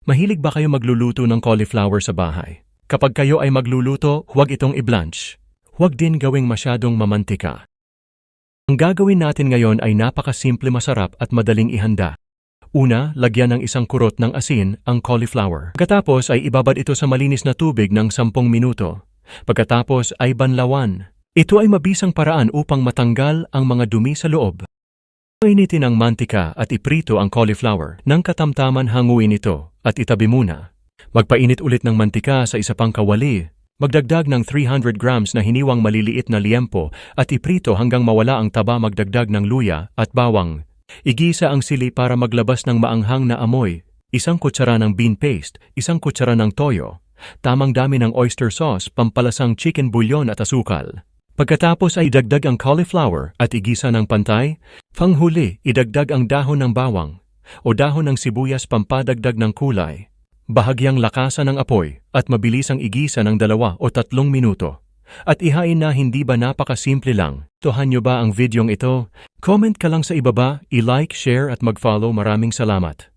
Mahilig ba kayo magluluto ng cauliflower sa bahay? Kapag kayo ay magluluto, huwag itong i-blanch. Huwag din gawing masyadong mamantika. Ang gagawin natin ngayon ay napakasimple, masarap at madaling ihanda. Una, lagyan ng isang kurot ng asin ang cauliflower. Pagkatapos ay ibabad ito sa malinis na tubig ng 10 minuto. Pagkatapos ay banlawan. Ito ay mabisang paraan upang matanggal ang mga dumi sa loob. Painitin ang mantika at iprito ang cauliflower. Nang katamtaman, hanguin ito at itabi muna. Magpainit ulit ng mantika sa isa pang kawali. Magdagdag ng 300 grams na hiniwang maliliit na liempo at iprito hanggang mawala ang taba. Magdagdag ng luya at bawang. Igisa ang sili para maglabas ng maanghang na amoy. 1 kutsara ng bean paste, 1 kutsara ng toyo, tamang dami ng oyster sauce, pampalasang chicken bouillon at asukal. Pagkatapos ay idagdag ang cauliflower at igisa ng pantay. Panghuli, idagdag ang dahon ng bawang o dahon ng sibuyas, pampadagdag ng kulay. Bahagyang lakasan ng apoy at mabilisang igisa ng 2 o 3 minuto. At ihain na. Hindi ba napakasimple lang? Tuhan nyo ba ang videong ito? Comment ka lang sa ibaba, i-like, share at mag-follow. Maraming salamat.